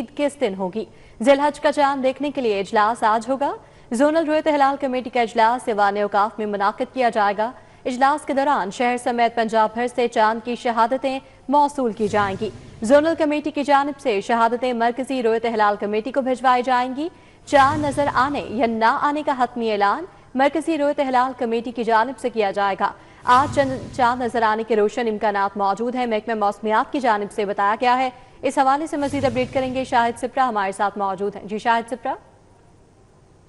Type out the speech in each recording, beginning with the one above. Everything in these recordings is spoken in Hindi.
ईद किस दिन होगी? जिलहज का चांद देखने के लिए इजलास आज होगा। जोनल रोयत हिलाल कमेटी का इजलास दीवान औकाफ में मुनाकिद किया जाएगा। इजलास के दौरान शहर समेत पंजाब भर से चांद की शहादतें मौसूल की जाएंगी। जोनल कमेटी की जानिब से शहादतें मरकजी रोयत हिलाल कमेटी को भिजवाई जाएंगी। चांद नजर आने या ना आने का हतमी ऐलान मरकजी रोयत हिलाल कमेटी की जानिब से किया जाएगा। आज चांद नजर आने के रोशन इम्कानात मौजूद है, महकमा मौसमियात की जानिब से बताया गया है। इस हवाले से मजीद अपडेट करेंगे शाहिद सिप्रा हमारे साथ मौजूद हैं। जी शाहिद सिप्रा।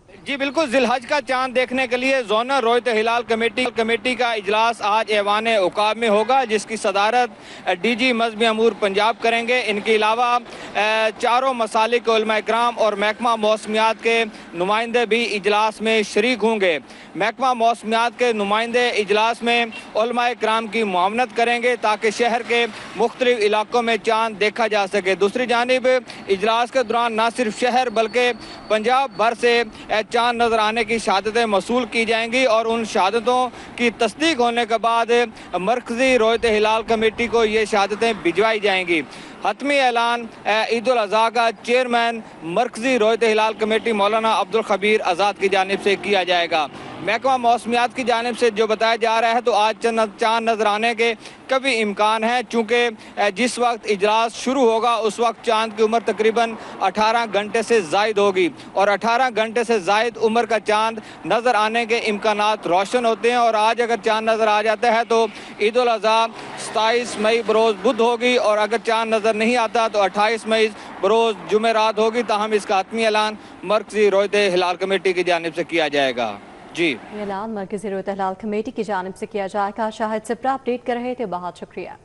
जी बिल्कुल, जिलहज का चांद देखने के लिए जोनल रोयत हिलाल कमेटी का इजलास आज ऐवान औकाफ में होगा, जिसकी सदारत डीजी मजहबी अमूर पंजाब करेंगे। इनके अलावा चारों मसालिक उलमा इकराम और महकमा मौसमियात के नुमाइंदे भी इजलास में शरीक होंगे। महकमा मौसमियात के नुमाइंदे इजलास में उलमा इकराम की मुआवनत करेंगे ताकि शहर के मुख्तलिफ इलाकों में चांद देखा जा सके। दूसरी जानिब इजलास के दौरान न सिर्फ शहर बल्कि पंजाब भर से चांद नजर आने की शहादतें मौसूल की जाएंगी और उन शहादतों की तस्दीक होने के बाद मरकजी रोयत हिलाल कमेटी को ये शहादतें भिजवाई जाएंगी। हतमी ऐलान ईद उल अज़हा का चेयरमैन मरकजी रोयत हिलाल कमेटी मौलाना अब्दुल खबीर आज़ाद की जानिब से किया जाएगा। महकमा मौसमियात की जानिब से जो बताया जा रहा है तो आज चांद नजर आने के कभी इम्कान है, चूँकि जिस वक्त इजलास शुरू होगा उस वक्त चांद की उम्र तकरीबन 18 घंटे से जायद होगी और 18 घंटे से जायद उम्र का चांद नज़र आने के इम्कानात रोशन होते हैं। और आज अगर चांद नज़र आ जाता है तो ईद उल अज़हा 27 मई बरोज़ बुध होगी और अगर चांद नज़र नहीं आता तो 28 मई बरोज़ जुमेरात होगी। ताहम इसका हतमी ऐलान मरकजी रोयत हिलाल कमेटी की जानिब से किया जाएगा। जी ऐलान मरकजी रोयत हिलाल कमेटी की जानिब से किया जाएगा। शाहिद सिप्रा अपडेट कर रहे थे, बहुत शुक्रिया।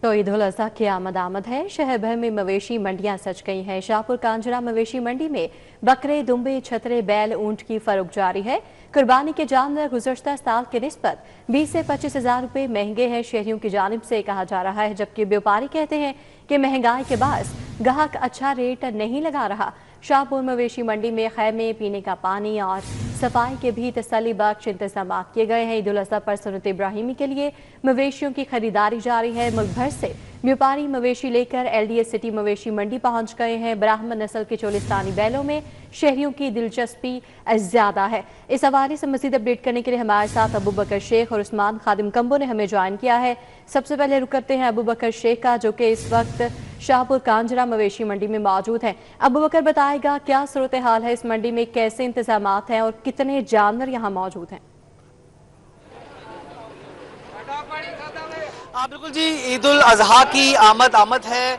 तो ईद उल अज़हा की आमद है। शहर भर में मवेशी मंडियां सज गई हैं। शाहपुर कांजरा मवेशी मंडी में बकरे, दुम्बे, छतरे, बैल, ऊंट की फरोख्त जारी है। कुर्बानी के जानवर गुज़श्ता साल के निस्बत 20 से 25 हज़ार रुपये महंगे हैं, शहरियों की जानिब से कहा जा रहा है। जबकि व्यापारी कहते हैं कि महंगाई के बायस ग्राहक अच्छा रेट नहीं लगा रहा। शाहपुर मवेशी मंडी में खैमे, पीने का पानी और सफाई के भी तसल्ली बख्श इंतजाम किए गए हैं। ईद उल अज़हा पर सुन्नत इब्राहिमी के लिए मवेशियों की खरीदारी जारी है। मुल्क भर से व्यापारी मवेशी लेकर LDS सिटी मवेशी मंडी पहुंच गए हैं। ब्राह्मण नस्ल के चोलिस्तानी बैलों में शहरियों की दिलचस्पी ज्यादा है। इस हवाले से मजीद अपडेट करने के लिए हमारे साथ अबू बकर शेख और उस्मान खादिम कंबो ने हमें ज्वाइन किया है। सबसे पहले रुक करते हैं अबू बकर शेख का, जो कि इस वक्त शाहपुर कांजरा मवेशी मंडी में मौजूद हैं। अबू बकर बताएगा क्या सूरत हाल है इस मंडी में, कैसे इंतजामात हैं और कितने जानवर यहाँ मौजूद हैं? बिल्कुल जी, ईद उल अज़हा की आमद है।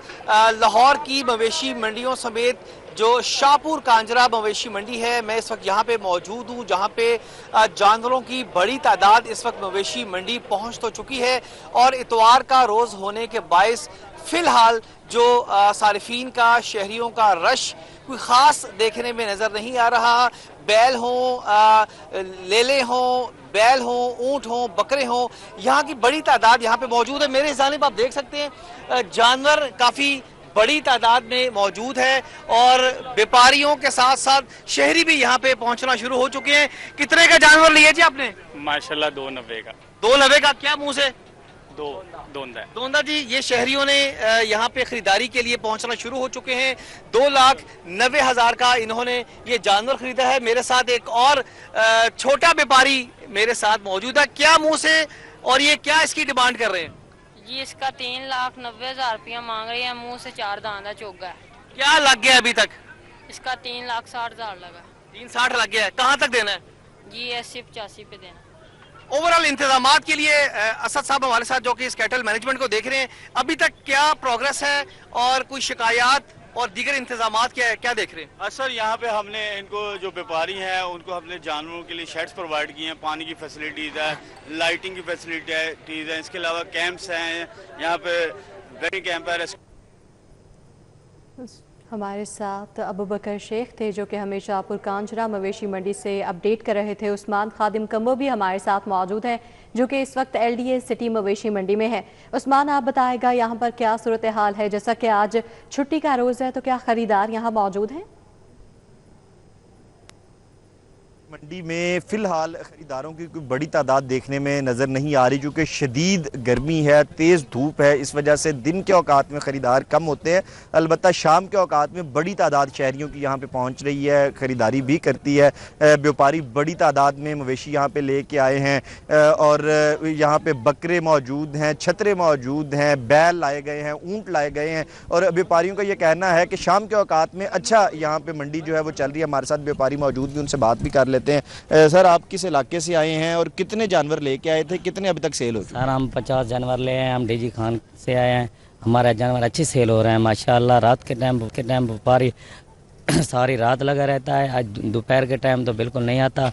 लाहौर की मवेशी मंडियों समेत जो शाहपुर कांजरा मवेशी मंडी है, मैं इस वक्त यहाँ पे मौजूद हूँ, जहाँ पे जानवरों की बड़ी तादाद इस वक्त मवेशी मंडी पहुँच तो चुकी है और इतवार का रोज़ होने के बायस फिलहाल जो सारिफीन का, शहरियों का रश कोई ख़ास देखने में नज़र नहीं आ रहा। बैल हों, लेले हों, बैल हों, ऊँट हों, बकरे हों, यहाँ की बड़ी तादाद यहाँ पे मौजूद है। मेरे जानिब आप देख सकते हैं जानवर काफ़ी बड़ी तादाद में मौजूद है और व्यापारियों के साथ साथ शहरी भी यहाँ पे पहुँचना शुरू हो चुके हैं। कितने का जानवर लिया जी आपने? माशाल्लाह 290 का। 290 का क्या मुँह से? दोंदा जी, ये शहरियों ने यहाँ पे खरीदारी के लिए पहुंचना शुरू हो चुके हैं। 2,90,000 का इन्होंने ये जानवर खरीदा है। मेरे साथ एक और छोटा व्यापारी मेरे साथ मौजूद है। क्या मुंह से और ये क्या इसकी डिमांड कर रहे हैं? जी इसका 3,90,000 रुपया मांग रहे हैं। मुंह से 4 दाना चौगा है। क्या लग गया अभी तक? इसका 3,60,000 लगा। 360 लग गया है। कहाँ तक देना है? जी 80-85 पे देना। ओवरऑल इंतजामात के लिए असद साहब हमारे साथ जो कि इस कैटल मैनेजमेंट को देख रहे हैं, अभी तक क्या प्रोग्रेस है और कोई शिकायत और दीगर इंतजामात क्या देख रहे हैं? सर यहाँ पे हमने इनको जो व्यापारी हैं उनको हमने जानवरों के लिए शेड्स प्रोवाइड किए हैं, पानी की फैसिलिटीज़ है, लाइटिंग की फैसिलिटीज़ है, इसके अलावा कैंप्स हैं, यहाँ पे वेटिंग कैंप है। हमारे साथ अबू बकर शेख थे जो कि हमें शाहपुर कांजरा मवेशी मंडी से अपडेट कर रहे थे। उस्मान खादिम कंबो भी हमारे साथ मौजूद हैं जो कि इस वक्त LDS सिटी मवेशी मंडी में है। उस्मान, आप बताएगा यहाँ पर क्या सूरत हाल है? जैसा कि आज छुट्टी का रोज़ है तो क्या खरीदार यहाँ मौजूद हैं? मंडी में फिलहाल खरीदारों की कोई बड़ी तादाद देखने में नज़र नहीं आ रही, क्योंकि शदीद गर्मी है, तेज़ धूप है। इस वजह से दिन के औकात में ख़रीदार कम होते हैं। अलबत्ता शाम के औकात में बड़ी तादाद शहरियों की यहाँ पे पहुँच रही है, ख़रीदारी भी करती है। व्यापारी बड़ी तादाद में मवेशी यहाँ पे लेके आए हैं और यहाँ पे बकरे मौजूद हैं, छतरे मौजूद हैं, बैल लाए गए हैं, ऊँट लाए गए हैं। और व्यापारियों का ये कहना है कि शाम के औकात में अच्छा यहाँ पे मंडी जो है वो चल रही है। हमारे साथ व्यापारी मौजूद भी, उनसे बात भी कर लेते हैं। सर, आप किस इलाके से आए हैं और कितने जानवर लेके आए थे, कितने अभी तक सेल हो चुके? सर, हम 50 जानवर ले आए हैं। हम डीजी खान से आए हैं। हमारे जानवर अच्छे सेल हो रहे हैं माशाल्लाह। रात के टाइम व्यापारी सारी रात लगा रहता है। आज दोपहर के टाइम तो बिल्कुल नहीं आता,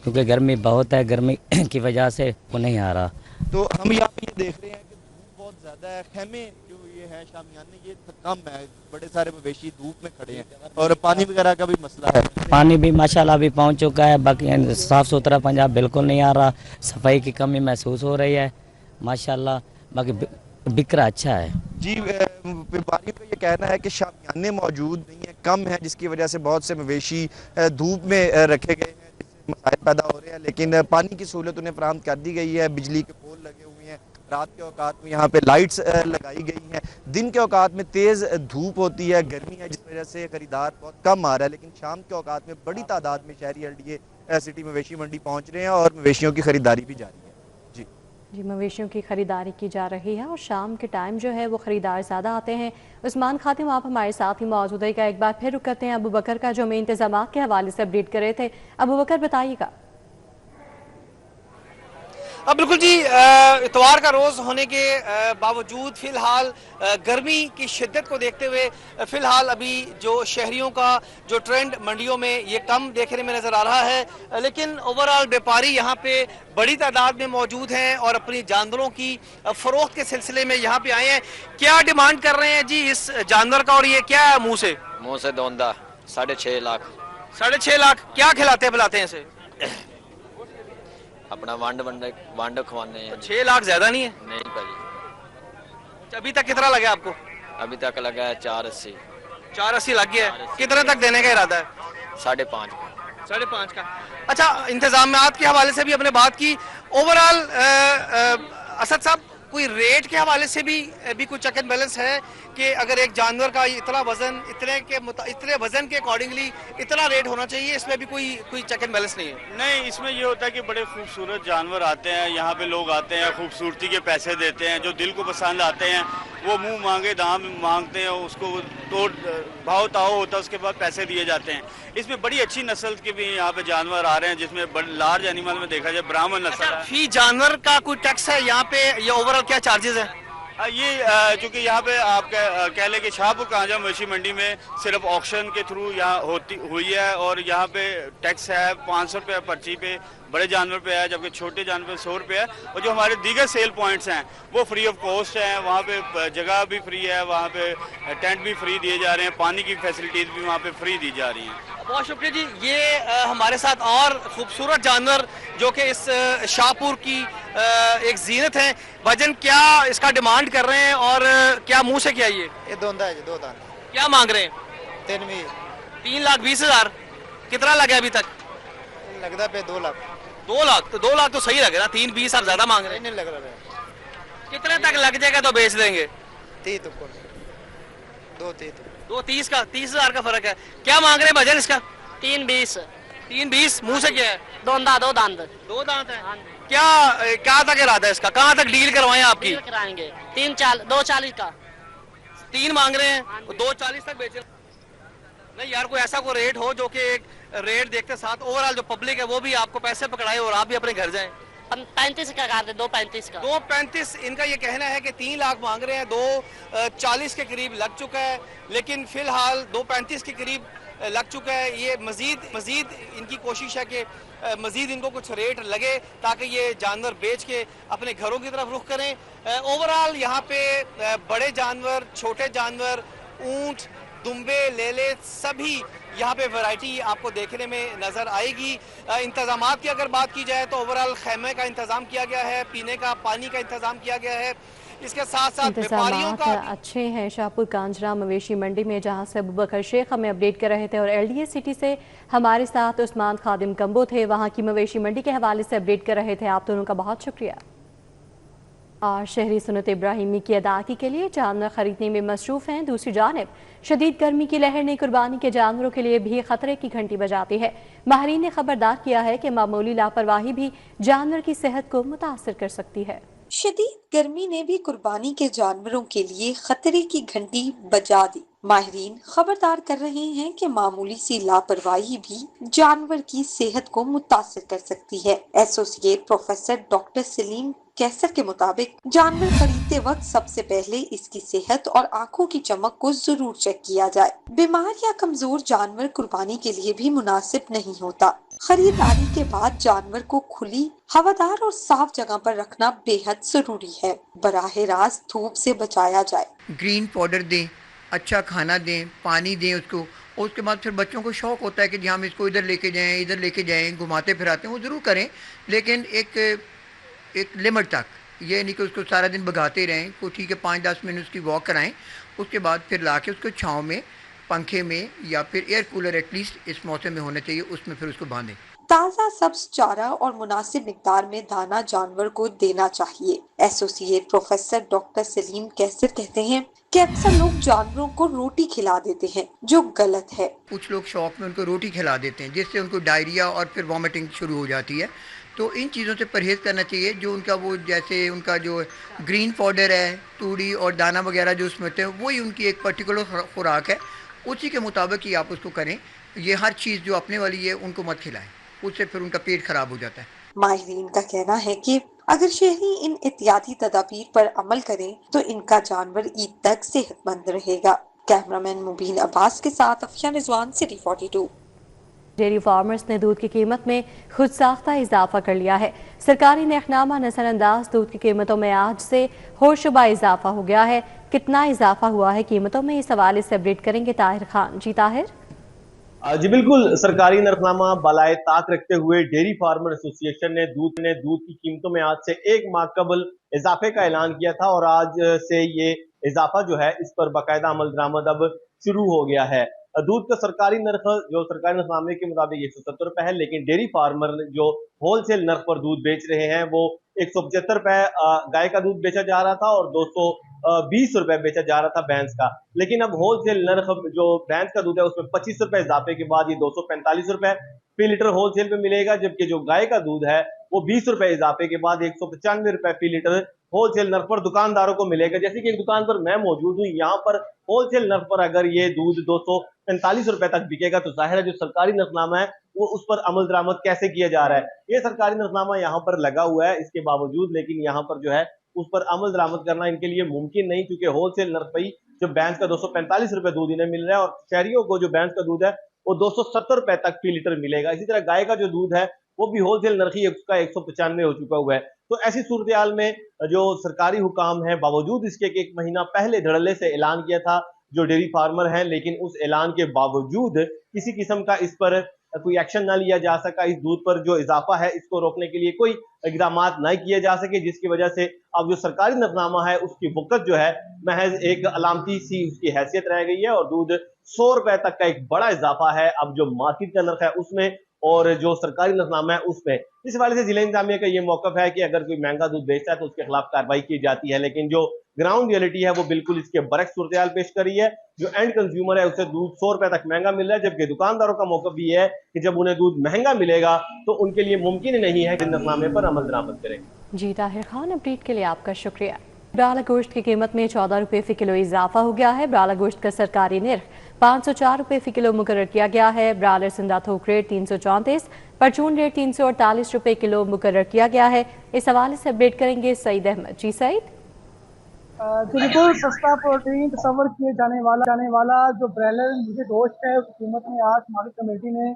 क्योंकि गर्मी बहुत है। गर्मी की वजह से वो नहीं आ रहा। तो हम यहाँ पे ये देख रहे हैं कि धूप बहुत ज़्यादा है। खेमे जो ये है शामियाने, ये कम है। बड़े सारे मवेशी धूप में खड़े हैं और पानी वगैरह का भी मसला है। पानी भी माशाल्लाह अभी पहुंच चुका है। बाकी साफ़ सुथरा पंजाब बिल्कुल नहीं आ रहा। सफाई की कमी महसूस हो रही है माशाल्लाह। बाकी बिक्रा अच्छा है जी। व्यापारियों का ये कहना है कि शामियाने मौजूद नहीं है, कम है, जिसकी वजह से बहुत से मवेशी धूप में रखे गए हैं, जिससे मसाइल पैदा हो रहे हैं। लेकिन पानी की सहूलत उन्हें फराहम कर दी गई है। बिजली के पोल लगे हुए हैं। रात के औकात में यहाँ पे लाइट्स लगाई गई हैं। दिन के औकात में तेज़ धूप होती है, गर्मी है, जिस वजह से खरीदार बहुत कम आ रहा है। लेकिन शाम के औकात में बड़ी तादाद में शहरी LDA सिटी मवेशी मंडी पहुँच रहे हैं और मवेशियों की खरीदारी भी जारी है। जी, मवेशियों की खरीदारी की जा रही है और शाम के टाइम जो है वो खरीदार ज़्यादा आते हैं। उस्मान खातिम, आप हमारे साथ ही मौजूद है। एक बार फिर रुक करते हैं अबू बकर का, जो हमें इंतजाम के हवाले से अपडेट कर रहे थे। अबू बकर, बताइएगा। बिल्कुल जी, इतवार का रोज़ होने के बावजूद फ़िलहाल गर्मी की शिद्दत को देखते हुए फ़िलहाल अभी जो शहरियों का जो ट्रेंड मंडियों में ये कम देखने में नज़र आ रहा है। लेकिन ओवरऑल व्यापारी यहाँ पे बड़ी तादाद में मौजूद हैं और अपनी जानवरों की फ़रोख्त के सिलसिले में यहाँ पे आए हैं। क्या डिमांड कर रहे हैं जी इस जानवर का, और ये क्या है मुँह से दौंदा? 6.5 लाख। 6.5 लाख। क्या खिलाते पिलाते हैं इसे? अपना वांड खवाने हैं। 6 लाख ज्यादा नहीं है? नहीं भाई। अभी तक कितना लगा आपको? अभी तक लगा है 480। 480 लग गया है। कितने तक देने का इरादा है? 5.5। 5.5 का। अच्छा, इंतजामात के हवाले से भी हमने बात की। ओवरऑल असद साहब, कोई रेट के हवाले से भी कोई चेक एंड बैलेंस है कि अगर एक जानवर का इतना वजन, इतने वजन के अकॉर्डिंगली इतना रेट होना चाहिए, इसमें भी कोई चेक एंड बैलेंस नहीं है? नहीं, इसमें ये होता है कि बड़े खूबसूरत जानवर आते हैं यहाँ पे, लोग आते हैं, खूबसूरती के पैसे देते हैं। जो दिल को पसंद आते हैं वो मुंह मांगे दाम मांगते हैं, उसको तो भाव ताव होता है, उसके बाद पैसे दिए जाते हैं। इसमें बड़ी अच्छी नस्ल के भी यहाँ पे जानवर आ रहे हैं, जिसमें लार्ज एनिमल में देखा जाए ब्राह्मण नस्ल है। फी जानवर का कोई टैक्स है यहाँ पे, या ओवरऑल क्या चार्जेस है? ये चूँकि यहाँ पे आप कह लें कि शाहपुर कांजरा मवेशी मंडी में सिर्फ ऑक्शन के थ्रू यहाँ हुई है और यहाँ पे टैक्स है 500 रुपये पर्ची पे, बड़े जानवर पे है, जबकि छोटे जानवर पे 100 रुपये है। और जो हमारे दीगर सेल पॉइंट्स हैं वो फ्री ऑफ कॉस्ट हैं। वहाँ पे जगह भी फ्री है, वहाँ पे टेंट भी फ्री दिए जा रहे हैं, पानी की फैसिलिटीज़ भी वहाँ पे फ्री दी जा रही हैं। बहुत शुक्रिया जी। ये हमारे साथ और खूबसूरत जानवर जो कि इस शाहपुर की एक जीनत है। वजन क्या इसका डिमांड कर रहे हैं और क्या मुंह से क्या ये दोंदा है जी, 2 दांत। क्या मांग रहे हैं? 3,20,000। कितना लगा अभी तक? लगता पे 2 लाख। 2 लाख? तो 2 लाख तो सही लग रहा है। 3,20 आप ज्यादा मांग रहे हैं। नहीं लग रहा है। कितने तक लग जाएगा तो बेच देंगे? 30 तो 2,30। 2,30 का, 30,000 का फर्क है। क्या मांग रहे हैं वजन इसका? 3,20। 3,20। मुंह से क्या है? 2 दांत। 2 दांत है। क्या तक इरादा है इसका? कहाँ तक डील करवाएं आपकी? डील कराएंगे 2,40 का। 3 मांग रहे हैं, 2,40 तक बेचे। नहीं यार, कोई ऐसा कोई रेट हो जो कि एक रेट देखते साथ ओवरऑल जो पब्लिक है वो भी आपको पैसे पकड़ाए और आप भी अपने घर जाएं। 35 का कर दे, 2,35 का। 2,35 इनका ये कहना है कि 3 लाख मांग रहे हैं। 2,40 के करीब लग चुका है, लेकिन फिलहाल 2,35 के करीब लग चुका है। ये मजीद इनकी कोशिश है कि मजीद इनको कुछ रेट लगे ताकि ये जानवर बेच के अपने घरों की तरफ रुख करें। ओवरऑल यहाँ पे बड़े जानवर, छोटे जानवर, ऊंट, दुम्बे, लेले, सभी यहाँ पे वैरायटी आपको देखने में नज़र आएगी। इंतज़ामात की अगर बात की जाए तो ओवरऑल खैमे का इंतज़ाम किया गया है, पीने का पानी का इंतज़ाम किया गया है। इसके साथ साथ व्यापारियों इंतजामात का अच्छे हैं शाहपुर कांजरा मवेशी मंडी में, जहां से अबू बकर शेख हमें अपडेट कर रहे थे और एलडीए सिटी से हमारे साथ उस्मान खादिम कंबो थे, वहां की मवेशी मंडी के हवाले से अपडेट कर रहे थे। आप दोनों का बहुत शुक्रिया। और शहरी सुन्नत इब्राहिमी की अदायगी के लिए जानवर खरीदने में मसरूफ हैं। दूसरी जानिब शदीद गर्मी की लहर ने कुर्बानी के जानवरों के लिए भी खतरे की घंटी बजाती है। माहिरीन ने खबरदार किया है कि मामूली लापरवाही भी जानवर की सेहत को मुतासर कर सकती है। शदीद गर्मी ने भी कुर्बानी के जानवरों के लिए खतरे की घंटी बजा दी। माहिरीन खबरदार कर रहे हैं कि मामूली सी लापरवाही भी जानवर की सेहत को मुतासर कर सकती है। एसोसिएट प्रोफेसर डॉक्टर सलीम कैसर के मुताबिक जानवर खरीदते वक्त सबसे पहले इसकी सेहत और आंखों की चमक को जरूर चेक किया जाए। बीमार या कमजोर जानवर कुर्बानी के लिए भी मुनासिब नहीं होता। खरीदारी के बाद जानवर को खुली, हवादार और साफ जगह पर रखना बेहद जरूरी है। बराह रास्त धूप से बचाया जाए। ग्रीन पाउडर दें, अच्छा खाना दें, पानी दें उसको, और उसके बाद फिर बच्चों को शौक होता है कि जी हम इसको इधर लेके जाएं, घुमाते फिराते हैं, वो ज़रूर करें, लेकिन एक लिमिट तक। ये नहीं कि उसको सारा दिन भगाते रहें। को ठीक है 5-10 मिनट उसकी वॉक कराएं, उसके बाद फिर ला के उसको छाँव में, पंखे में या फिर एयर कूलर एटलीस्ट इस मौसम में होना चाहिए, उसमें फिर उसको बांधें। ताज़ा सब्ज चारा और मुनासिब मिकदार में दाना जानवर को देना चाहिए। एसोसिएट प्रोफेसर डॉक्टर सलीम कैसर कहते हैं कि अक्सर लोग जानवरों को रोटी खिला देते हैं, जो गलत है। कुछ लोग शौक में उनको रोटी खिला देते हैं, जिससे उनको डायरिया और फिर वॉमिटिंग शुरू हो जाती है। तो इन चीज़ों से परहेज़ करना चाहिए। जो उनका वो जैसे उनका जो ग्रीन पाउडर है, तूड़ी और दाना वगैरह जो उसमें होते हैं, वही उनकी एक पर्टिकुलर खुराक है, उसी के मुताबिक ही आप उसको करें। ये हर चीज़ जो अपने वाली है उनको मत खिलाएं, उससे फिर उनका पेट खराब हो जाता है। माहिरीन का कहना है कि अगर शहरी इन एहतियाती तदाबीर पर अमल करें तो इनका जानवर ईद तक सेहतमंद रहेगा। कैमरामैन मुबीन अब्बास के साथ Afiya Rizwan, city 42। Dairy farmers ने दूध की कीमत में खुद साख्ता इजाफा कर लिया है। सरकारी नरखनामा नजरअंदाज, दूध की कीमतों में आज से होशुबा इजाफा हो गया है। कितना इजाफा हुआ है कीमतों में, इस हवाले से अपडेट करेंगे ताहिर खान। जी ताहिर। जी बिल्कुल, सरकारी नरखनामा बलाए ताक रखते हुए डेयरी फार्मर एसोसिएशन ने दूध की कीमतों में आज से 1 माह कबल इजाफे का ऐलान किया था और आज से ये इजाफा जो है इस पर बाकायदा अमल दरामद अब शुरू हो गया है। दूध का सरकारी नर्ख जो सरकारी नरखनामे के मुताबिक 170 रुपए है, लेकिन डेयरी फार्मर जो होलसेल नर्ख पर दूध बेच रहे हैं वो 175 रुपए गाय का दूध बेचा जा रहा था और 220 रुपए बेचा जा रहा था भैंस का। लेकिन अब होलसेल नर्ख जो भैंस का दूध है उसमें 25 रुपए इजाफे के बाद ये 245 रुपए फी लीटर होलसेल पे मिलेगा, जबकि जो गाय का दूध है वो 20 रुपए इजाफे के बाद 195 रुपए फी लीटर होलसेल नर्ख पर दुकानदारों को मिलेगा। जैसे कि एक दुकान पर मैं मौजूद हूँ, यहाँ पर होलसेल नर्ख पर अगर ये दूध 245 रुपए तक बिकेगा तो जाहिर है जो सरकारी नरखनामा है वो उस पर अमल दरामद कैसे किया जा रहा है। ये सरकारी नरखनामा यहाँ पर लगा हुआ है, इसके बावजूद लेकिन यहाँ पर जो है उस पर अमल दरामद करना इनके लिए मुमकिन नहीं, क्योंकि होलसेल नर्ख पर ही जो भैंस का 245 रुपए दूध इन्हें मिल रहा है और शहरियों को जो भैंस का दूध है वो 270 रुपए तक फी लीटर मिलेगा। इसी तरह गाय का जो दूध है वो भी होलसेल नर्ख ही उसका 195 हो चुका हुआ है। तो ऐसी सूरत हाल में जो सरकारी हुकाम है, बावजूद इसके कि 1 महीना पहले धड़ल्ले से ऐलान किया था जो डेयरी फार्मर है, लेकिन उस ऐलान के बावजूद किसी किस्म का इस पर कोई एक्शन ना लिया जा सका। इस दूध पर जो इजाफा है इसको रोकने के लिए कोई इकदाम नहीं किए जा सके, जिसकी वजह से अब जो सरकारी नरखनामा है उसकी वक़्त जो है महज एक अलामती सी उसकी हैसियत रह गई है और दूध 100 रुपए तक का एक बड़ा इजाफा है अब जो मार्केट का नर्ख है उसमें और जो सरकारी नरखनामा है उसमें। इस हवाले से जिला इंतजामिया का ये मौकफ है कि अगर कोई महंगा दूध बेचता है तो उसके खिलाफ कार्रवाई की जाती है, लेकिन जो ग्राउंड रियलिटी है वो बिल्कुल इसके बरक्स सूरत हाल पेश करी है। जो एंड कंज्यूमर है उसे दूध 100 रुपए तक महंगा मिल रहा है, जबकि दुकानदारों का मौकफ भी है कि जब उन्हें दूध महंगा मिलेगा तो उनके लिए मुमकिन ही नहीं है कि नरखनामे पर अमल दरामद करें। जी ताहिर खान, अपडेट के लिए आपका शुक्रिया। ब्राला गोश्त की कीमत में 14 रुपए फी किलो इजाफा हो गया है। ब्राला गोश्त का सरकारी निर्ख 504 रुपए फी किलो मुकर्रर किया गया है। ब्रालर सिंधा थोक रेट 334, परचून रेट 348 रुपए किलो मुकर्रर किया गया है। इस हवाले से अपडेट करेंगे सईद अहमद। जी सईद। बिल्कुल सस्ता प्रोटीन तस्वर किए जाने वाला जो ब्रायलर मुझे गोश्त है उसकी कीमत में आज मार्केट कमेटी ने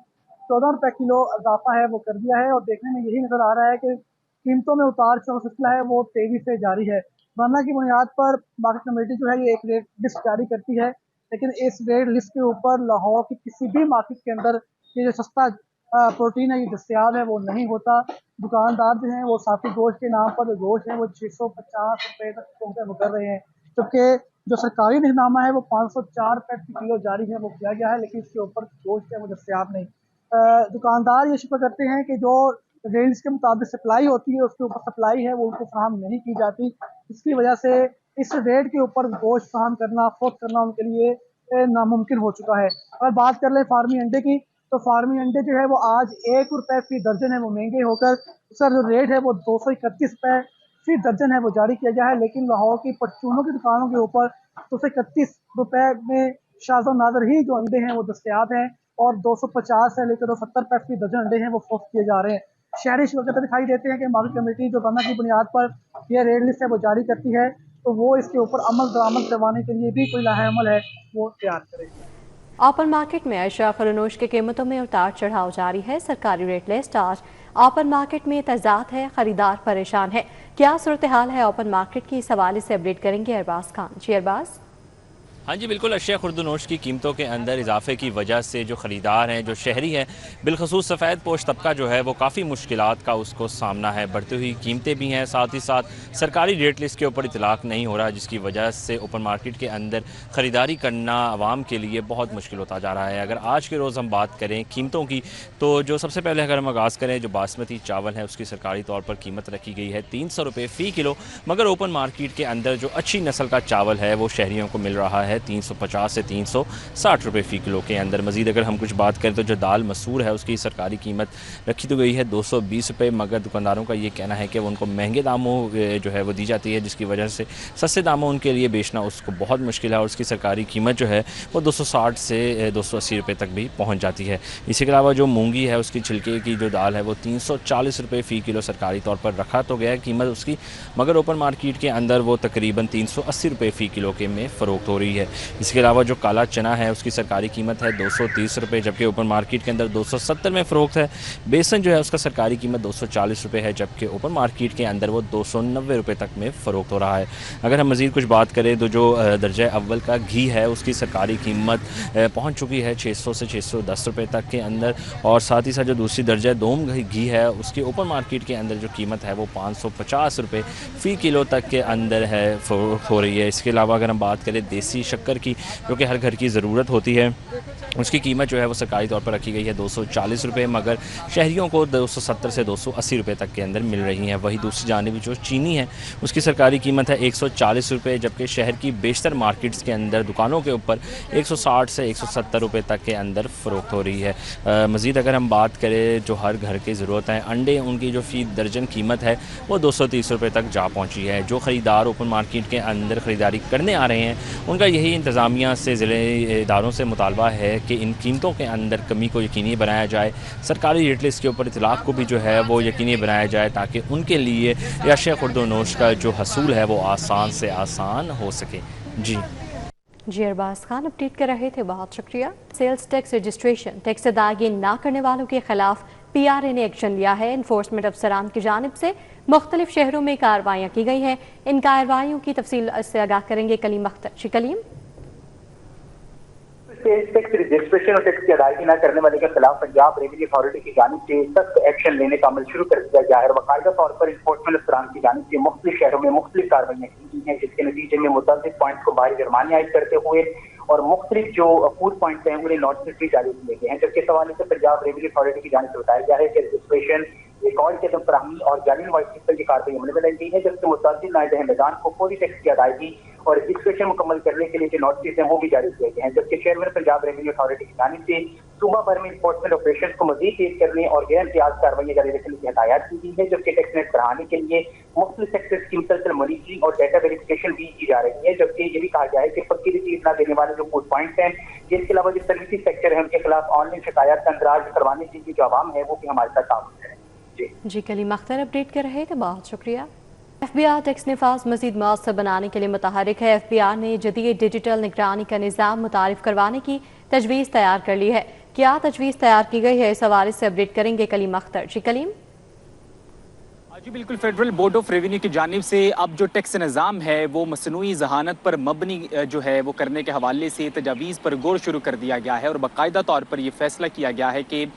14 रुपए किलो इजाफा है वो कर दिया है और देखने में यही नजर आ रहा है कि कीमतों में उतार चढ़ाव सिलसिला है वो तेजी से जारी है। वरना की बुनियाद पर मार्केट कमेटी जो है ये एक रेट लिस्ट जारी करती है, लेकिन इस रेट लिस्ट के ऊपर लाहौर की किसी भी मार्केट के अंदर ये जो सस्ता प्रोटीन है ये दस्तियाब है वो नहीं होता। दुकानदार जो हैं वो साफी गोश्त के नाम पर गोश्त है वो 650 रुपये तक वो कर रहे हैं, जबकि जो सरकारी निज़ामा है वो 504 रुपये प्रति किलो जारी है वो किया गया है, लेकिन इसके ऊपर गोश्त है वो दस्तियाब नहीं। दुकानदार ये शिकवा करते हैं कि जो रेट्स के मुताबिक सप्लाई होती है उसके ऊपर सप्लाई है वो उनको फराहम नहीं की जाती, इसकी वजह से इस रेट के ऊपर गोश्त फराहम करना फरोख्त करना उनके लिए नामुमकिन हो चुका है। अगर बात कर ले फार्मी अंडे की, तो फार्मी अंडे जो है वो आज 1 रुपये फी दर्जन है वो महंगे होकर उसका जो रेट है वो 231 रुपये फी दर्जन है वो जारी किया गया है। लेकिन लाहौर की परचूनों की दुकानों के ऊपर 231 रुपये में शाज़ो नादर ही जो अंडे हैं वो दस्तियाब हैं और 250 से लेकर 270 रुपये फी दर्जन अंडे हैं वो फरोख्त किए जा रहे हैं। शहरी शिकायत दिखाई देते हैं कि मार्केट कमेटी जो गन्ना की बुनियाद पर यह रेट लिस्ट है वो जारी करती है, तो वो इसके ऊपर अमल दरामद करवाने के लिए भी कोई लाहेअमल है वो तैयार करे। ओपन मार्केट में अशिया खरनोश की कीमतों में उतार चढ़ाव जारी है। सरकारी रेट लिस्ट आज ओपन मार्केट में तजाद है, खरीदार परेशान है। क्या सूरत हाल है ओपन मार्केट की, इस हवाले से अपडेट करेंगे अरबाज खान। जी अरबाज। हाँ जी बिल्कुल, अशिया खुर्दनोश की कीमतों के अंदर इजाफे की वजह से जो ख़रीदार हैं, जो शहरी हैं, बिलखसूस सफ़ेद पोश तबका जो है वो काफ़ी मुश्किलात का उसको सामना है। बढ़ती हुई कीमतें भी हैं, साथ ही साथ सरकारी रेट लिस्ट के ऊपर इतलाक़ नहीं हो रहा, जिसकी वजह से ओपन मार्केट के अंदर ख़रीदारी करना आवाम के लिए बहुत मुश्किल होता जा रहा है। अगर आज के रोज़ हम बात करें कीमतों की, तो जो सबसे पहले अगर हम आगाज़ करें, जो बासमती चावल है उसकी सरकारी तौर पर कीमत रखी गई है 300 रुपये फ़ी किलो, मगर ओपन मार्केट के अंदर जो अच्छी नस्ल का चावल है वो शहरियों को मिल रहा है 350 से 360 रुपये फ़ी किलो के अंदर। मज़ीद अगर हम कुछ बात करें तो जो दाल मसूर है उसकी सरकारी कीमत रखी तो गई है 220 रुपये, मगर दुकानदारों का ये कहना है कि वो उनको महंगे दामों जो है वो दी जाती है, जिसकी वजह से सस्ते दामों उनके लिए बेचना उसको बहुत मुश्किल है और उसकी सरकारी कीमत जो है वो 260 से 280 रुपये तक भी पहुँच जाती है। इसके अलावा जो मूंगी है उसकी छिलके की जो दाल है वो 340 रुपये फ़ी किलो सरकारी तौर पर रखा तो गया है कीमत उसकी, मगर ओपन मार्केट के अंदर वो तकरीबन 380 रुपये फ़ी किलो के में फ़रोख्त हो रही है। इसके अलावा जो काला चना है उसकी सरकारी कीमत है 230 रुपये, जबकि ओपन मार्केट के अंदर 270 में फ़रोख्त है। बेसन जो है उसका सरकारी कीमत 240 रुपये है, जबकि ओपन मार्केट के अंदर वो 290 रुपये तक में फ़रोख्त हो रहा है। अगर हम मज़ीद कुछ बात करें तो जो दर्जा अव्वल का घी है उसकी सरकारी कीमत पहुँच चुकी है 600 से 610 रुपये तक के अंदर, और साथ ही साथ जो दूसरी दर्जा दोम घी है उसकी ओपन मार्केट के अंदर जो कीमत है वो 550 रुपये फ़ी किलो तक के अंदर है फ़रोख्त हो रही है। इसके अलावा अगर हम बात करें देसी शक्कर की, जो कि हर घर की ज़रूरत होती है, उसकी कीमत जो है वो सरकारी तौर पर रखी गई है 240 रुपये, मगर शहरियों को 270 से 280 रुपये तक के अंदर मिल रही हैं। वही दूसरी जानिब जो चीनी है उसकी सरकारी कीमत है 140 रुपये, जबकि शहर की बेशतर मार्केट्स के अंदर दुकानों के ऊपर 160 से 170 रुपये तक के अंदर फ़रोख्त हो रही है। मज़ीद अगर हम बात करें जो हर घर की ज़रूरत है, अंडे उनकी जो फ़ी दर्जन कीमत है वो 230 रुपये तक जा पहुँची है। जो ख़रीदार ओपन मार्केट के अंदर ख़रीदारी करने आ रहे हैं उनका यही इंतज़ामिया से ज़िले इदारों से मुतालबा है कि इन कीमतों के अंदर कमी को यकीनी बनाया जाए, सरकारी रेट लिस्ट के ऊपर इतलाक़ को भी जो है वो यकीनी बनाया जाए, ताकि उनके लिए अशिया खुर्दनोश का जो हसूल है वो आसान से आसान हो सके। जी अरबाज खान अपडेट कर रहे थे, बहुत शुक्रिया। सेल्स टैक्स रजिस्ट्रेशन टैक्स अदायगी ना करने वालों के खिलाफ PRA ने एक्शन लिया है। इन्फोर्समेंट अफसरान की जानिब से मुख्तलिफ शहरों में कार्रवाइयाँ की गई हैं। इन कार्रवाइयों की तफसील से आगाह करेंगे कलीम अख्तर। जी कलीम। सेल्स टैक्स रजिस्ट्रेशन और टैक्स की अदायगी न करने वाले के खिलाफ पंजाब रेवेन्यू अथॉरिटी की जानिब से सख्त एक्शन लेने का अमल शुरू कर दिया गया है। बाकायदा तौर पर इन्फोर्समेंट अफसरान की जानिब से मुख्तलिफ शहरों में मुख्तलिफ कार्रवाइयाँ की गई हैं, जिसके नतीजे में मुतअद्दिद पॉइंट्स को भारी जुर्माने आयद करते हुए और मुख्तलिफ जो फूड पॉइंट्स हैं उन्हें नोटिस भी जारी किए गए हैं। जबकि इस हवाले से पंजाब रेवेन्यू अथॉरिटी की जानिब से बताया गया है कि रजिस्ट्रेशन, रिकॉर्ड के अदम फराहमी और जाली वाइस पर की कार्रवाई अमल में लाई गई है, जबकि मुतअद्दिद नायब दहमदान को फौरी टैक्स की अदायगी और रजिस्ट्रेशन मुकम्मल करने के लिए जो नोटिस हैं वो भी जारी किए गए हैं। जबकि चेयरमैन पंजाब रेवेन्यू अथॉरिटी की जानिब से सूबा भर में इन्फोर्समेंट ऑपरेशन को मजीद तेज करने और गैर इम्तियाज कार्रवाई जारी रखने की हिदायत की गई है। जबकि टैक्स नेट बढ़ाने के लिए मुख्तलिफ सेक्टर्स की मुसलसल मॉनिटरिंग और डाटा वेरिफिकेशन भी की जा रही है। जबकि ये भी कहा गया है कि पक्की रसीद न देने वाले जो फूड पॉइंट्स हैं, जिसके अलावा जो सर्विसेज सेक्टर है, उनके खिलाफ ऑनलाइन शिकायत का अंदराज करवाने के लिए जो आवाम है वो भी हमारे साथ काम करें। जी कलीम अख्तर अपडेट कर रहे थे, बहुत शुक्रिया। FBI टैक्स निफाज मजीद मौसर बनाने के लिए मुतहरिक है। FBI ने जदीद डिजिटल निगरानी का निज़ाम मुतारिफ करवाने की तजवीज़ तैयार कर ली है। क्या तजवीज़ तैयार की गई है, इस हवाले से अपडेट करेंगे कलीम अख्तर। जी कलीम। जी बिल्कुल, फेडरल बोर्ड ऑफ रेवेन्यू की जानिब से अब जो टैक्स निज़ाम है वो मसनूई ज़हानत पर मबनी जो है वो करने के हवाले से तजावीज़ पर गौर शुरू कर दिया गया है और बाकायदा तौर पर यह फैसला किया गया है कि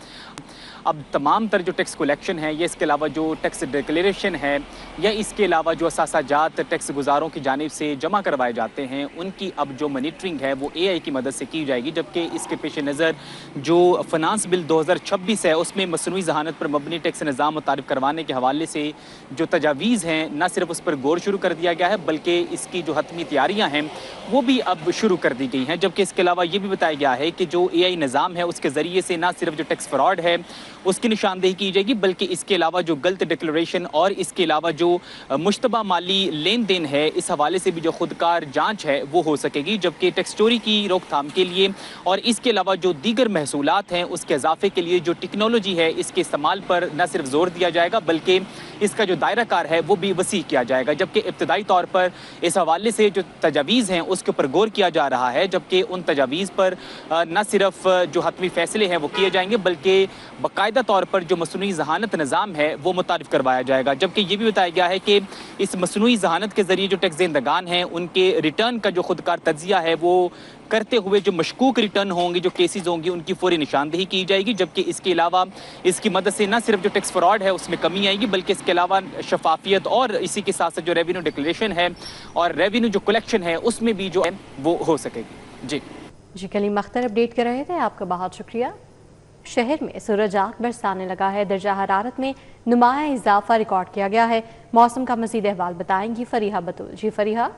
अब तमाम तर जो टैक्स कलेक्शन है, या इसके अलावा जो टैक्स डिक्लेरेशन है, या इसके अलावा जो असासाजात टैक्स गुजारों की जानिब से जमा करवाए जाते हैं, उनकी अब जो मॉनिटरिंग है वो AI की मदद से की जाएगी। जबकि इसके पेश नज़र जो फिनांस बिल 2026 है उसमें मसनूई ज़हानत पर मबनी टैक्स निज़ाम मुतारिफ करवाने के हवाले से जो तजावीज़ हैं न सिर्फ उस पर गौर शुरू कर दिया गया है बल्कि इसकी जो हतमी तैयारियाँ हैं वो भी अब शुरू कर दी गई हैं। जबकि इसके अलावा ये भी बताया गया है कि जो AI निज़ाम है उसके ज़रिए से न सिर्फ जो टैक्स फ्रॉड है उसकी निशानदेही की जाएगी बल्कि इसके अलावा जो गलत डिक्लेरेशन और इसके अलावा जो मुश्तबा माली लेन देन है इस हवाले से भी जो खुदकार जांच है वो हो सकेगी। जबकि टैक्स चोरी की रोकथाम के लिए और इसके अलावा जो दीगर महसूलात हैं उसके इजाफे के लिए जो टेक्नोलॉजी है इसके इस्तेमाल पर न सिर्फ जोर दिया जाएगा बल्कि इसका जो दायरा कार है वो भी वसी किया जाएगा। जबकि इब्तदाई तौर पर इस हवाले से जो तजावीज़ हैं उसके ऊपर गौर किया जा रहा है। जबकि उन तजावीज़ पर न सिर्फ जो हतमी फैसले हैं वो किए जाएंगे बल्कि बाकायदा तौर पर जो मसनूई ज़हानत निज़ाम है वो मुतारिफ करवाया जाएगा। जबकि ये भी बताया गया है कि इस मसनूई ज़हानत के ज़रिए जो टैक्स देंदगान हैं उनके रिटर्न का जो खुदकार तज्जिया है वो करते हुए जो मशकूक रिटर्न होंगे, जो केसेस होंगी, उनकी फौरी निशानदेही की जाएगी। जबकि इसके अलावा इसकी मदद से न सिर्फ जो टैक्स फ्रॉड है उसमें कमी आएगी बल्कि इसके अलावा शफाफियत और इसी के साथ साथ जो रेवेन्यू डिक्लेरेशन है और रेवेन्यू जो कलेक्शन है उसमें भी जो है वो हो सकेगी। जी कलीम अख्तर अपडेट कर रहे थे, आपका बहुत शुक्रिया। शहर में सूरज आग बरसाने लगा है, दर्जा हरारत में नुमाया इजाफा रिकॉर्ड किया गया है। मौसम का मज़ीद अहवाल बताएंगी फरीहा बतूल। जी फरीहा।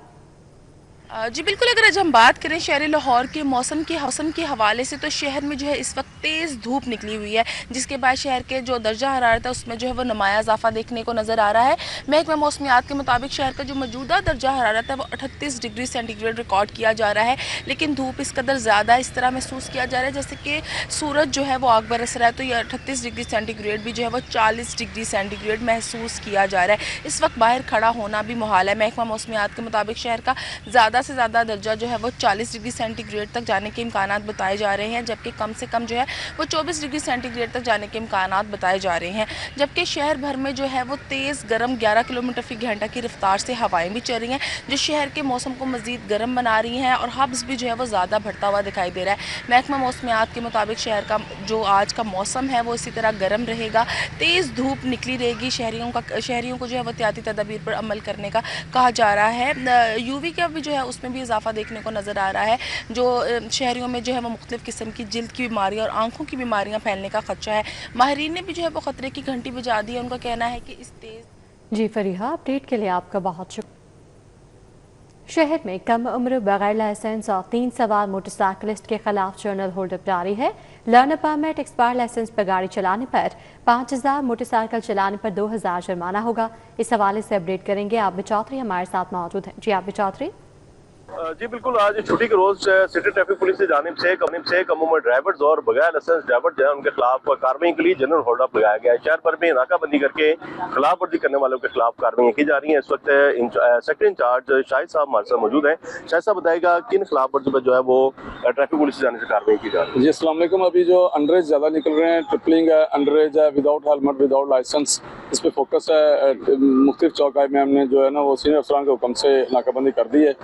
जी बिल्कुल, अगर आज हम बात करें शहर लाहौर के मौसम के हवाले से तो शहर में जो है इस वक्त तेज़ धूप निकली हुई है जिसके बाद शहर के जो दर्जा हरारत है उसमें जो है वो नुमाया इजाफा देखने को नज़र आ रहा है। महकमा मौसमियात के मुताबिक शहर का जो मौजूदा दर्जा हरारत है वो 38 डिग्री सेंटीग्रेड रिकॉर्ड किया जा रहा है, लेकिन धूप इस कदर ज़्यादा इस तरह महसूस किया जा रहा है जैसे कि सूरज जो है वो आग बरस रहा है। तो ये 38 डिग्री सेंटीग्रेड भी जो है वो 40 डिग्री सेंटीग्रेड महसूस किया जा रहा है। इस वक्त बाहर खड़ा होना भी मुहाल है। महकमा मौसमियात के मुताबिक शहर का ज़्यादा से ज़्यादा दर्जा जो है वो 40 डिग्री सेंटीग्रेड तक जाने के इम्कानात बताए जा रहे हैं, जबकि कम से कम जो है वो 24 डिग्री सेंटीग्रेड तक जाने के इम्कानात बताए जा रहे हैं। जबकि शहर भर में जो है वो तेज़ गर्म 11 किलोमीटर फी घंटा की रफ्तार से हवाएं भी चल रही हैं जो शहर के मौसम को मज़ीद गर्म बना रही हैं और हब्स भी जो है वो ज़्यादा बढ़ता हुआ दिखाई दे रहा है। महकमा मौसमियात के मुताबिक शहर का जो आज का मौसम है वो इसी तरह गर्म रहेगा, तेज़ धूप निकली रहेगी। शहरियों को जो है वो एहतियाती तदाबीर पर अमल करने का कहा जा रहा है। UV का भी जो है उसमें भी इजाफा देखने को नज़र आ रहा है। जो शहरियों में जो है वो मुख्तलिफ किस्म की जिल्द की बीमारियाँ और आंखों की बीमारियाँ फैलने का खदशा है। माहिरीन ने भी जो है वो ख़तरे की घंटी बजा दी है। उनका कहना है कि इस तेज़। जी फरीहा, अपडेट के लिए आपका बहुत शुक्रिया। शहर में कम उम्र बगैर लाइसेंस और 3 सवार मोटरसाइकिलिस्ट के खिलाफ जर्नल होल्डअप जारी है। लर्नर परमिट, एक्सपायर लाइसेंस पर गाड़ी चलाने पर 5000, मोटरसाइकिल चलाने पर 2000 जुर्माना होगा। इस हवाले से अपडेट करेंगे आबिद चौधरी हमारे साथ मौजूद हैं। जी आबिद चौधरी। जी बिल्कुल, आज छुट्टी के रोज सिटी ट्रैफिक पुलिस की जानिब से कम उम्र ड्राइवर्स और बगैर लाइसेंस ड्राइवर जो है उनके खिलाफ कार्रवाई के लिए जनरल होल्डअप लगाया गया है। शहर भर में नाकाबंदी करके खिलाफ वर्जी करने वालों के खिलाफ कार्रवाई की जा रही है। इस वक्त सेक्टर इंचार्ज शाहिद साहब हमारे साथ मौजूद हैं। शाहिद साहब बताएगा किन खिलाफ वर्जी पर जो है वो ट्रैफिक पुलिस की जानिब से कार्रवाई की जा रही है। जी अस्सलाम वालेकुम। अभी जो अंडरेज ज़्यादा निकल रहे हैं, ट्रिपलिंग है, अंडरेज है, विदाउट हेलमेट, विदाउट लाइसेंस, इस पर फोकस है। मुख्तलिफ चौकाई में हमने जो है ना वो सीनियर अफसरान के हुक्म से नाकाबंदी कर दी है।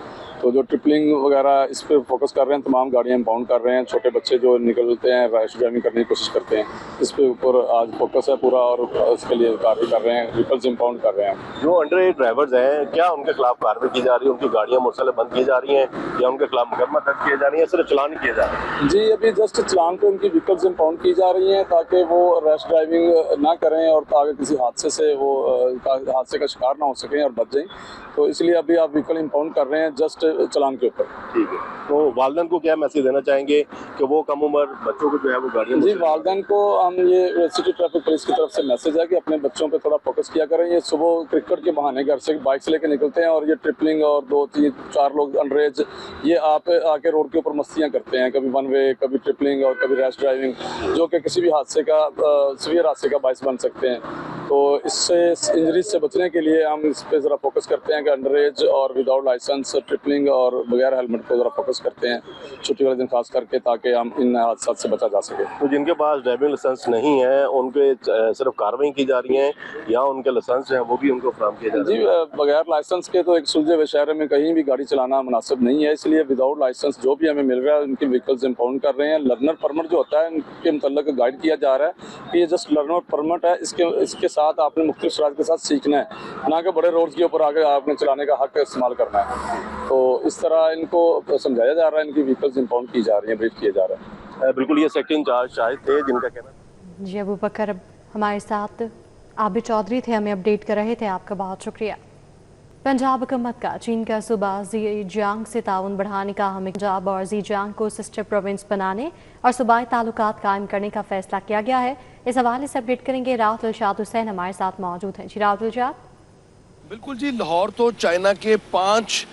तो जो ट्रिपलिंग वगैरह इस पर फोकस कर रहे हैं, तमाम गाड़ियाँ इंपाउंड कर रहे हैं। छोटे बच्चे जो निकलते हैं रैश ड्राइविंग करने की कोशिश करते हैं, इस पे ऊपर आज फोकस है पूरा और उसके लिए कार्रवाई कर रहे हैं, व्हीकल्स इंपाउंड कर रहे हैं। जो अंडर एज ड्राइवर्स हैं, क्या उनके खिलाफ कार्रवाई की जा रही है? उनकी गाड़ियाँ मोटरसाइकिल बंद की जा रही हैं या उनके खिलाफ मुकदमा दर्ज किए जा रही है, सिर्फ चलान किए जा रहे हैं? जी अभी जस्ट चलान पे उनकी व्हीकल्स इंपाउंड की जा रही हैं ताकि वो रैश ड्राइविंग ना करें और आगे किसी हादसे से वो हादसे का शिकार ना हो सकें और बच जाएं। तो इसलिए अभी आप व्हीकल इंपाउंड कर रहे हैं जस्ट चलान के ऊपर। ठीक है, तो वालिदैन को क्या मैसेज देना चाहेंगे कि वो कम उम्र बच्चों को जो है वो गाड़ियाँ? जी वालिदैन को हम ये सिटी ट्रैफिक पुलिस की तरफ से मैसेज है कि अपने बच्चों पे थोड़ा फोकस किया करें। ये सुबह क्रिकेट के बहाने घर से बाइक से लेकर निकलते हैं और ये ट्रिपलिंग और 2, 3, 4 लोग अंडरेज ये आप आके रोड के ऊपर मस्तियाँ करते हैं, कभी वन वे, कभी ट्रिपलिंग और कभी रैश ड्राइविंग, जो कि किसी भी हादसे का सीवियर हादसे का बायस बन सकते हैं। तो इससे इंजरी से बचने के लिए हम इस पर ज़रा फोकस करते हैं कि अंडर एज और विदाउट लाइसेंस ट्रिपलिंग और बगैर हेलमेट को ज़रा फोकस करते हैं छुट्टी वाले दिन खास करके, ताकि हम इन हादसा से बचा जा सके। तो जिनके पास ड्राइविंग लाइसेंस नहीं है उनके सिर्फ कार्रवाई की जा रही है या उनके लाइसेंस हैं वो भी उनको फराहम किए जा रहे हैं? जी, बगैर लाइसेंस के तो एक सुलझे हुए शहर में कहीं भी गाड़ी चलाना मुनासिब नहीं है, इसलिए विदाउट लाइसेंस जो भी हमें मिल रहा है उनकी व्हीकल्स इम्पाउंड कर रहे हैं। लर्नर परमिट जो होता है उनके मतलब गाइड किया जा रहा है कि ये जस्ट लर्नर परमिट है, इसके साथ आपने मुख्तलिफ शराइत के साथ सीखना है, ना कि बड़े रोड्स के ऊपर आगे आपने चलाने का हक इस्तेमाल करना है। तो इस तरह इनको समझाया जा रहा है, इनकी व्हीकल्स इम्पाउंड की जा रही है, ब्रीफ किया जा रहा है। बिल्कुल, ये सेक्टर इंचार्ज शाहिद थे जिनका कहना। जी अबू बकर हमारे साथ आबिद चौधरी थे, हमें अपडेट कर रहे थे, आपका बहुत शुक्रिया। पंजाब हुकूमत का चीन का सूबा ज़ीजियांग से ताउन बढ़ाने का हमें पंजाब और ज़ीजियांग को सिस्टर प्रोविंस बनाने और सूबाई ताल्लुकात कायम करने का फैसला किया गया है। इस हवाले से अपडेट करेंगे राव दिलशाद हुसैन हमारे साथ मौजूद हैं। जी राव दिलशाद। बिल्कुल जी, लाहौर तो चाइना के 5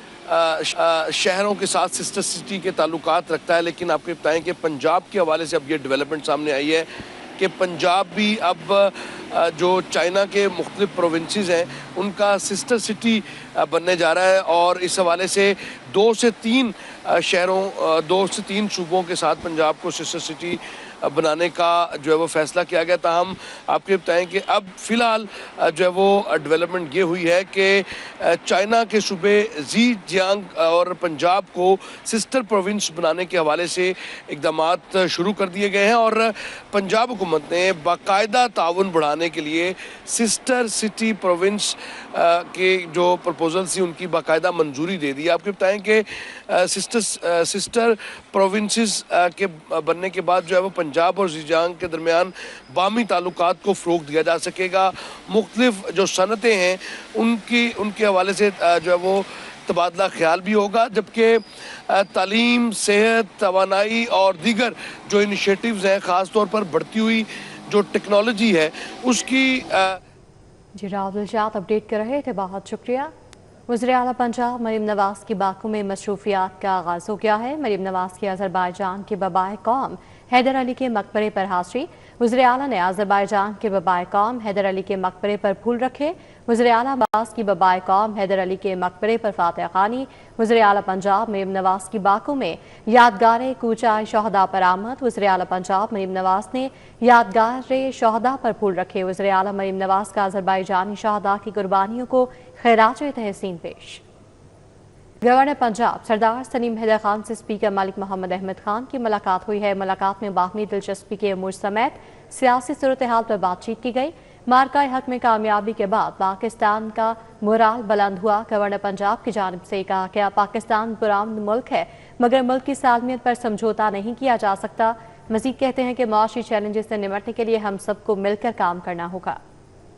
शहरों के साथ सिस्टर सिटी के ताल्लुकात रखता है, लेकिन आपको बताएं कि पंजाब के हवाले से अब ये डेवलपमेंट सामने आई है कि पंजाब भी अब जो चाइना के मुख्तलिफ प्रोविंसेस हैं उनका सिस्टर सिटी बनने जा रहा है। और इस हवाले से 2 से 3 शहरों 2 से 3 सूबों के साथ पंजाब को सिस्टर सिटी बनाने का जो है वो फैसला किया गया था। हम आपको बताएं कि अब फ़िलहाल जो है वो डेवलपमेंट ये हुई है कि चाइना के सूबे ज़ीजियांग और पंजाब को सिस्टर प्रोविंस बनाने के हवाले से इक़दामात शुरू कर दिए गए हैं और पंजाब हुकूमत ने बाकायदा ताउन बढ़ाने के लिए सिस्टर सिटी प्रोविंस के जो प्रपोजल थी उनकी बाकायदा मंजूरी दे दी। आपको बताएं कि सिस्टर प्रोविंसेस के बनने के बाद जो है वो पंजाब और ज़ीजियांग के दरमियान बामी ताल्लुकात को फ़रोग़ दिया जा सकेगा। मुख्तलिफ जो सनतें हैं उनके हवाले से जो है वो तबादला ख्याल भी होगा, जबकि तालीम, सेहत, तवानाई और दीगर जो इनिशिएटिव्स हैं, ख़ास तौर पर बढ़ती हुई जो टेक्नोलॉजी है उसकी जी राव दिलशाद अपडेट कर रहे थे, बहुत शुक्रिया। वज़ीर आला पंजाब मरीम नवाज़ की बाकू में मसरूफियात का आगाज़ हो गया है। मरीम नवाज़ की अज़रबाईजान के बबाए कौम हैदर अली के मकबरे पर हाज़री। वज़ीर आला ने अज़रबाईजान के बबाए कौम हैदर अली के मकबरे पर फूल रखे। वज़ीर आला नवाज़ की बबाए कौम हैदर अली के मकबरे पर फातिहा ख़ानी। वज़ीर आला पंजाब मरीम नवाज़ की बाकू में यादगार कूचा शहदा पर आमद। वज़ीर आला पंजाब मरीम नवाज़ ने यादगार शहदा पर फूल रखे। वज़ीर आला मरीम नवाज़ का अज़रबाईजानी शहदा की कुर्बानियों को खैराज तहसीन पेश। गवर्नर पंजाब सरदार सलीम हैदर खान से स्पीकर मलिक मोहम्मद अहमद खान की मुलाकात हुई है। मुलाकात में बाहमी दिलचस्पी के अमूर समेत सियासी सूरत हाल पर बातचीत की गई। मार्का हक में कामयाबी के बाद पाकिस्तान का मोराल बुलंद हुआ। गवर्नर पंजाब की जानिब से कहा कि पाकिस्तान पुरान मुल्क है मगर मुल्क की सालमियत पर समझौता नहीं किया जा सकता। मजीद कहते हैं कि माशी चैलेंजेस से निपटने के लिए हम सबको मिलकर काम करना होगा।